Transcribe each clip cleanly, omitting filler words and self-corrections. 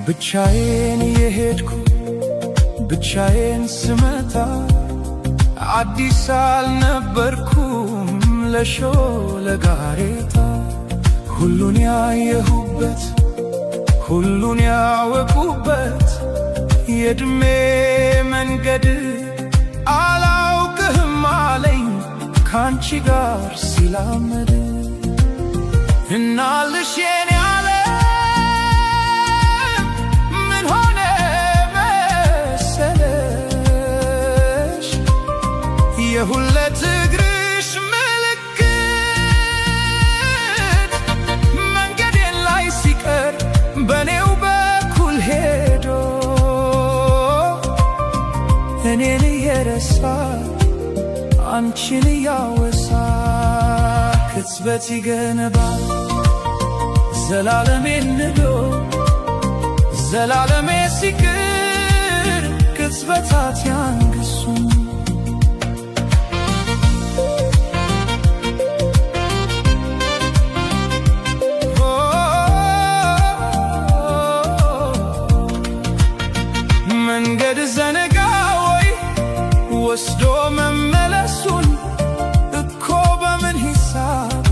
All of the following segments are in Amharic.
ብቻዬን የሄድኩ ብቻዬን ስመጣ አዲስ አልነበርኩም ለሾለጋሬታ ሁሉን ያየሁበት ሁሉን ያወቁበት የዕድሜ መንገድ አላውቅህም አለኝ ካንቺ ጋር ሲላመድ እናልሽ የኔ ዓለም ምን ሆነ መሰለሽ የሁለት እግርሽ ምልክት መንገዴን ላይ ሲቀር በኔው በኩል ሄዶ እኔን እየረሳ አንቺን እያወሳ ቅጽበት ይገነባል ዘላለሜን ንዶ ዘላለሜ ሲቅር ቅጽበታት ያንግሱኝ መንገድ ዘነጋ ወይ ወስዶ መመለሱን እኮ በምን ሂሳብ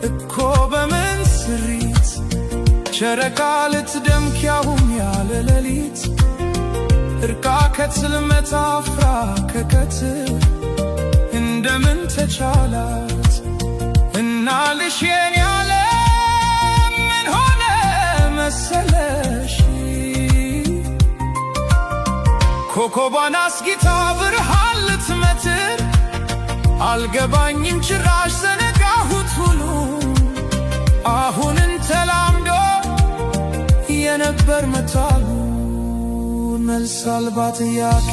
እኮ በምን ስሪት ጨረቃ ልትደምቅ ያሁን ያለ ሌሊት እርቃ ከጽልመት አፍራ ከቀትር እንደምን ተቻላት እናልሽ የኔ ዓለም ምን ሆነ መሰለሽ ኮከቧን አስጊታ ብርሃን ልትመትር አልገባኝም ጭራሽ ዘነጋሁት ሁሉ አሁንን ተላምዶ የነበር መታሉ መልስ አልባ ጥያቄ